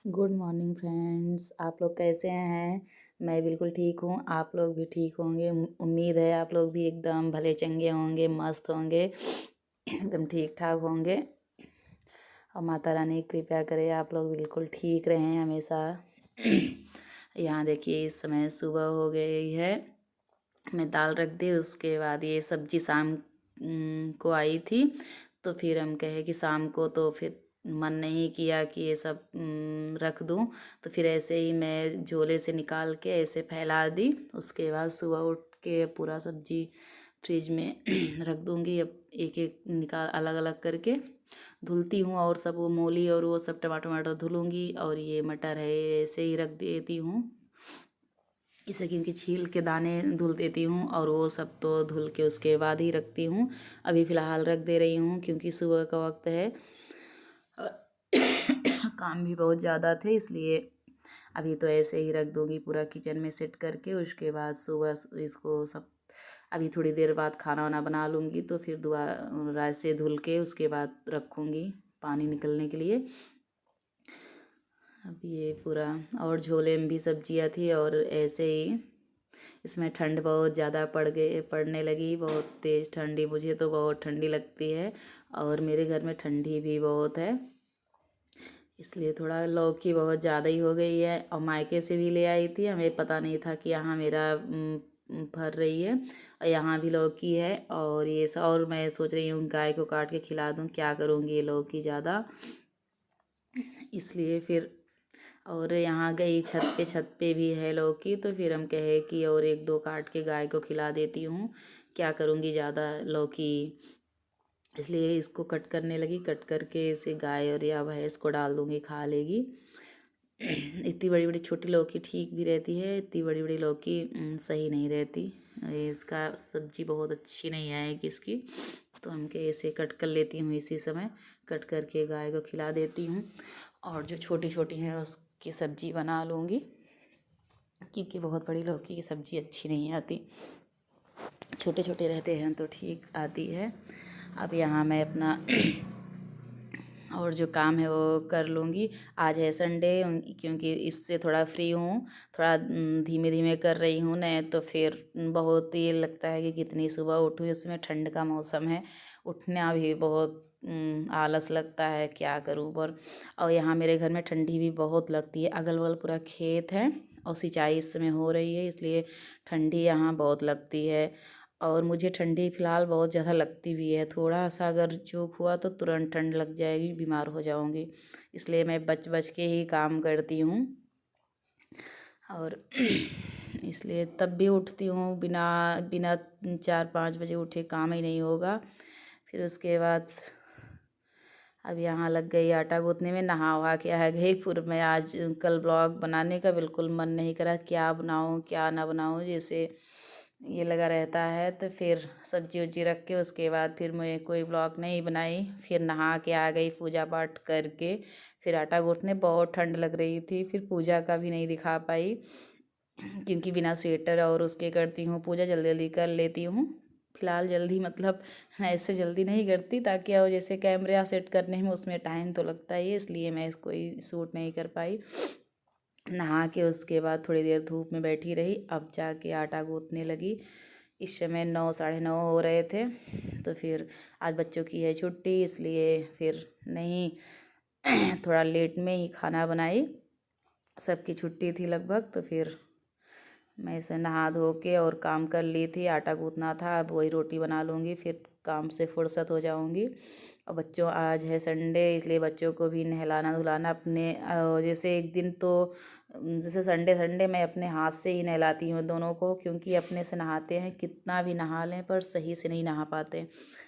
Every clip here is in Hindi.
Good morning friends. आप लोग कैसे हैं? मैं बिल्कुल ठीक हूँ। आप लोग भी ठीक होंगे। उम्मीद है आप लोग भी एकदम भले चंगे होंगे, मस्त होंगे, एकदम ठीक ठाक होंगे। और माता रानी कृपया करे आप लोग बिल्कुल ठीक रहें हमेशा। यहाँ देखिए इस समय सुबह हो गई है। मैं दाल रख दी, उसके बाद ये सब्जी शाम को आई थी। तो फिर हम कहे कि शाम को तो फिर मन नहीं किया कि ये सब रख दूं। तो फिर ऐसे ही मैं झोले से निकाल के ऐसे फैला दी। उसके बाद सुबह उठ के पूरा सब्जी फ्रिज में रख दूंगी। अब एक एक निकाल अलग अलग करके धुलती हूँ, और सब वो मूली और वो सब टमाटर वमाटर धुलूँगी, और ये मटर है ऐसे ही रख देती हूँ इसे, क्योंकि छील के दाने धुल देती हूँ और वो सब तो धुल के उसके बाद ही रखती हूँ। अभी फ़िलहाल रख दे रही हूँ क्योंकि सुबह का वक्त है। काम भी बहुत ज़्यादा थे, इसलिए अभी तो ऐसे ही रख दूँगी पूरा किचन में सेट करके। उसके बाद सुबह इसको सब अभी थोड़ी देर बाद खाना वाना बना लूँगी, तो फिर दोबारा से धुल के उसके बाद रखूँगी पानी निकलने के लिए। अब ये पूरा, और झोले में भी सब्जियां थी, और ऐसे ही इसमें ठंड बहुत ज़्यादा पड़ने लगी। बहुत तेज़ ठंडी, मुझे तो बहुत ठंडी लगती है, और मेरे घर में ठंडी भी बहुत है, इसलिए थोड़ा लौकी बहुत ज़्यादा ही हो गई है। और मायके से भी ले आई थी, हमें पता नहीं था कि यहाँ मेरा फर रही है, और यहाँ भी लौकी है। और ये सब, और मैं सोच रही हूँ गाय को काट के खिला दूँ, क्या करूँगी ये लौकी ज़्यादा, इसलिए फिर। और यहाँ गई छत पे भी है लौकी, तो फिर हम कहे कि और एक दो काट के गाय को खिला देती हूँ, क्या करूँगी ज़्यादा लौकी, इसलिए इसको कट करने लगी। कट करके इसे गाय और या भैंस को डाल दूँगी, खा लेगी। इतनी बड़ी बड़ी छोटी लौकी ठीक भी रहती है, इतनी बड़ी बड़ी लौकी सही नहीं रहती। इसका सब्जी बहुत अच्छी नहीं आएगी इसकी, तो हम के ऐसे कट कर लेती हूँ इसी समय, कट करके गाय को खिला देती हूँ। और जो छोटी छोटी है उसकी सब्जी बना लूँगी, क्योंकि बहुत बड़ी लौकी की सब्ज़ी अच्छी नहीं आती, छोटे छोटे रहते हैं तो ठीक आती है। अब यहाँ मैं अपना और जो काम है वो कर लूँगी। आज है संडे, क्योंकि इससे थोड़ा फ्री हूँ, थोड़ा धीमे धीमे कर रही हूँ, नहीं तो फिर बहुत ये लगता है कि कितनी सुबह उठूँ। इसमें ठंड का मौसम है, उठना भी बहुत आलस लगता है, क्या करूँ। और यहाँ मेरे घर में ठंडी भी बहुत लगती है। अगल बगल पूरा खेत है और सिंचाई इस समय हो रही है, इसलिए ठंडी यहाँ बहुत लगती है। और मुझे ठंडी फ़िलहाल बहुत ज़्यादा लगती भी है। थोड़ा सा अगर चूक हुआ तो तुरंत ठंड लग जाएगी, बीमार हो जाऊँगी, इसलिए मैं बच बच के ही काम करती हूँ। और इसलिए तब भी उठती हूँ, बिना बिना 4-5 बजे उठे काम ही नहीं होगा। फिर उसके बाद अब यहाँ लग गई आटा गूँथने में, नहा वहा के आ गई। फिर मैं आज कल ब्लॉग बनाने का बिल्कुल मन नहीं करा, क्या बनाऊँ क्या ना बनाऊँ, जैसे ये लगा रहता है। तो फिर सब्जी उब्जी रख के उसके बाद फिर मैं कोई ब्लॉग नहीं बनाई। फिर नहा के आ गई पूजा पाठ करके, फिर आटा गूँथने। बहुत ठंड लग रही थी, फिर पूजा का भी नहीं दिखा पाई, क्योंकि बिना स्वेटर और उसके करती हूँ पूजा, जल्दी जल्दी कर लेती हूँ। फ़िलहाल जल्दी मतलब ऐसे जल्दी नहीं करती, ताकि और जैसे कैमरा सेट करने में उसमें टाइम तो लगता ही है, इसलिए मैं इसको शूट नहीं कर पाई। नहा के उसके बाद थोड़ी देर धूप में बैठी रही, अब जाके आटा गूँथने लगी। इस समय 9 साढ़े 9 हो रहे थे। तो फिर आज बच्चों की है छुट्टी, इसलिए फिर नहीं थोड़ा लेट में ही खाना बनाई, सबकी छुट्टी थी लगभग। तो फिर मैं इसे नहा धो के और काम कर ली थी, आटा गूँथना था, अब वही रोटी बना लूँगी, फिर काम से फुर्सत हो जाऊँगी। और बच्चों, आज है संडे, इसलिए बच्चों को भी नहलाना धुलाना अपने जैसे एक दिन तो जैसे संडे संडे मैं अपने हाथ से ही नहलाती हूँ दोनों को, क्योंकि अपने से नहाते हैं कितना भी नहा लें पर सही से नहीं नहा पाते,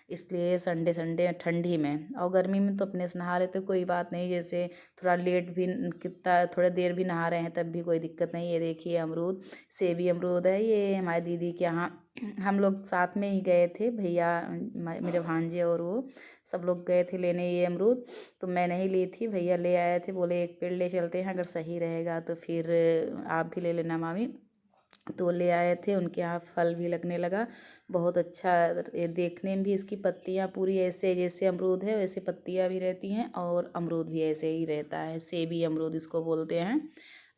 इसलिए संडे संडे ठंडी में। और गर्मी में तो अपने से नहा लेते, कोई बात नहीं, जैसे थोड़ा लेट भी कितना थोड़ा देर भी नहा रहे हैं तब भी कोई दिक्कत नहीं। ये देखिए अमरूद, सेबी अमरूद है, ये हमारी दीदी के यहाँ हम लोग साथ में ही गए थे, भैया मेरे भांजे और वो सब लोग गए थे लेने ये अमरूद। तो मैं नहीं ली थी, भैया ले आए थे, बोले एक पेड़ ले चलते हैं, अगर सही रहेगा तो फिर आप भी ले लेना मामी। तो ले आए थे, उनके यहाँ फल भी लगने लगा। बहुत अच्छा, ये देखने में भी इसकी पत्तियाँ पूरी ऐसे जैसे अमरूद है वैसे पत्तियाँ भी रहती हैं, और अमरूद भी ऐसे ही रहता है, सेबी अमरूद इसको बोलते हैं।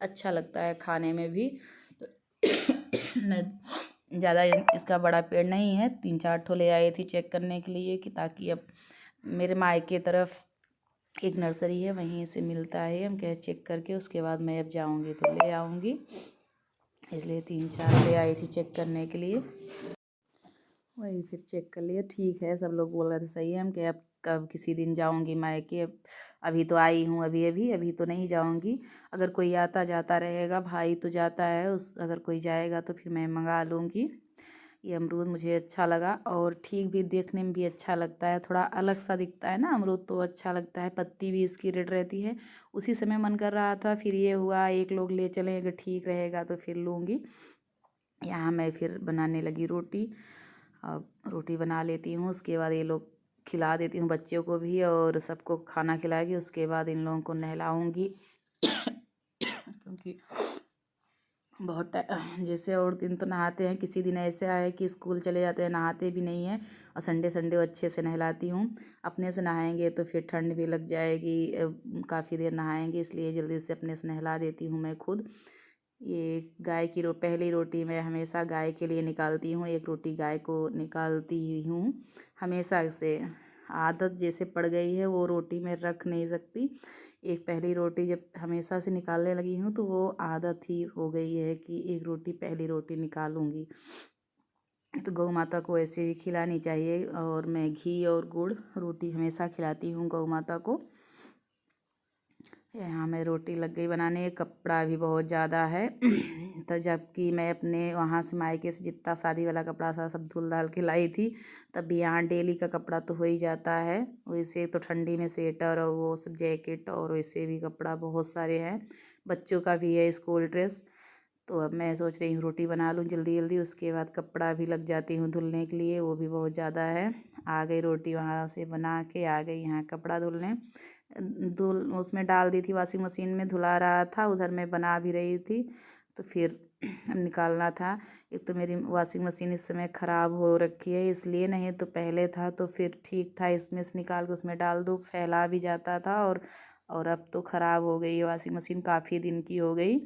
अच्छा लगता है खाने में भी। मैं ज़्यादा इसका बड़ा पेड़ नहीं है, 3-4 ठो ले आई थी चेक करने के लिए, कि ताकि अब मेरे मायके तरफ एक नर्सरी है, वहीं से मिलता है, हम कहे चेक करके उसके बाद मैं अब जाऊंगी तो ले आऊँगी। इसलिए 3-4 ले आई थी चेक करने के लिए। वही फिर चेक कर लिया, ठीक है, सब लोग बोल रहे थे सही है। हम कि अब कब किसी दिन जाऊंगी मायके, अब अभी तो आई हूँ, अभी अभी अभी तो नहीं जाऊंगी। अगर कोई आता जाता रहेगा, भाई तो जाता है, उस अगर कोई जाएगा तो फिर मैं मंगा लूँगी। ये अमरूद मुझे अच्छा लगा, और ठीक भी देखने में भी अच्छा लगता है, थोड़ा अलग सा दिखता है ना अमरूद, तो अच्छा लगता है। पत्ती भी इसकी रेड रहती है। उसी समय मन कर रहा था, फिर ये हुआ एक लोग ले चले, अगर ठीक रहेगा तो फिर लूँगी। यहाँ मैं फिर बनाने लगी रोटी। अब रोटी बना लेती हूँ, उसके बाद ये लोग खिला देती हूँ बच्चों को भी, और सबको खाना खिलाएगी, उसके बाद इन लोगों को नहलाऊँगी। क्योंकि बहुत जैसे और दिन तो नहाते हैं, किसी दिन ऐसे आए कि स्कूल चले जाते हैं, नहाते भी नहीं हैं, और संडे संडे अच्छे से नहलाती हूँ। अपने से नहाएंगे तो फिर ठंड भी लग जाएगी, काफ़ी देर नहाएंगे, इसलिए जल्दी से अपने से नहला देती हूँ मैं खुद। ये गाय की पहली रोटी मैं हमेशा गाय के लिए निकालती हूँ, एक रोटी गाय को निकालती ही हूँ हमेशा से। आदत जैसे पड़ गई है, वो रोटी मैं रख नहीं सकती। एक पहली रोटी जब हमेशा से निकालने लगी हूँ, तो वो आदत ही हो गई है कि एक रोटी पहली रोटी निकालूंगी। तो गौ माता को ऐसे भी खिलानी चाहिए, और मैं घी और गुड़ रोटी हमेशा खिलाती हूँ गौ माता को। यहाँ मैं रोटी लग गई बनाने, कपड़ा भी बहुत ज़्यादा है। तो जबकि मैं अपने वहाँ से मायके से जितना शादी वाला कपड़ा था सब धुल धाल के लाई थी, तब भी यहाँ डेली का कपड़ा तो हो ही जाता है। वैसे तो ठंडी में स्वेटर और वो सब जैकेट, और वैसे भी कपड़ा बहुत सारे हैं, बच्चों का भी है स्कूल ड्रेस। तो अब मैं सोच रही हूँ रोटी बना लूँ जल्दी जल्दी, उसके बाद कपड़ा भी लग जाती हूँ धुलने के लिए, वो भी बहुत ज़्यादा है। आ गई रोटी वहाँ से बना के, आ गई यहाँ कपड़ा धुलने। धुल उसमें डाल दी थी वॉशिंग मशीन में, धुला रहा था, उधर मैं बना भी रही थी, तो फिर निकालना था। एक तो मेरी वॉशिंग मशीन इस समय ख़राब हो रखी है, इसलिए, नहीं तो पहले था तो फिर ठीक था, इसमें से निकाल के उसमें डाल दो, फैला भी जाता था। और अब तो ख़राब हो गई है वॉशिंग मशीन, काफ़ी दिन की हो गई।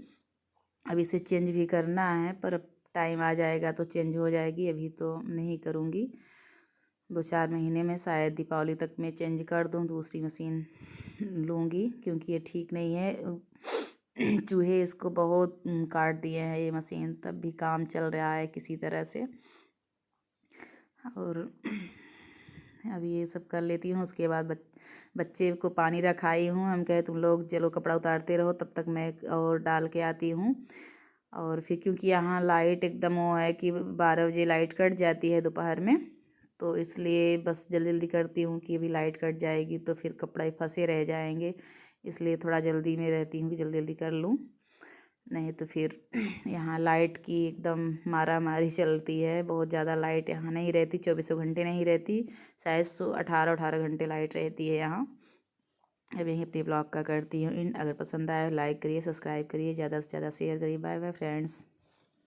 अब इसे चेंज भी करना है, पर अब टाइम आ जाएगा तो चेंज हो जाएगी, अभी तो नहीं करूँगी। 2-4 महीने में शायद दीपावली तक मैं चेंज कर दूँ, दूसरी मशीन लूँगी, क्योंकि ये ठीक नहीं है। चूहे इसको बहुत काट दिए हैं ये मशीन, तब भी काम चल रहा है किसी तरह से। और अभी ये सब कर लेती हूँ, उसके बाद बच्चे को पानी रखाई हूँ। हम कहे तुम लोग चलो कपड़ा उतारते रहो, तब तक मैं और डाल के आती हूँ। और फिर क्योंकि यहाँ लाइट एकदम वो है कि 12 बजे लाइट कट जाती है दोपहर में, तो इसलिए बस जल्दी जल्दी करती हूँ कि अभी लाइट कट जाएगी तो फिर कपड़े फंसे रह जाएंगे, इसलिए थोड़ा जल्दी में रहती हूँ कि जल्दी जल्दी कर लूँ। नहीं तो फिर यहाँ लाइट की एकदम मारा मारी चलती है, बहुत ज़्यादा लाइट यहाँ नहीं रहती, 24 घंटे नहीं रहती, शायद 18 घंटे लाइट रहती है यहाँ। अब यहीं अपनी ब्लॉग का करती हूँ इन। अगर पसंद आए लाइक करिए, सब्सक्राइब करिए, ज़्यादा से ज़्यादा शेयर करिए। Bye bye friends.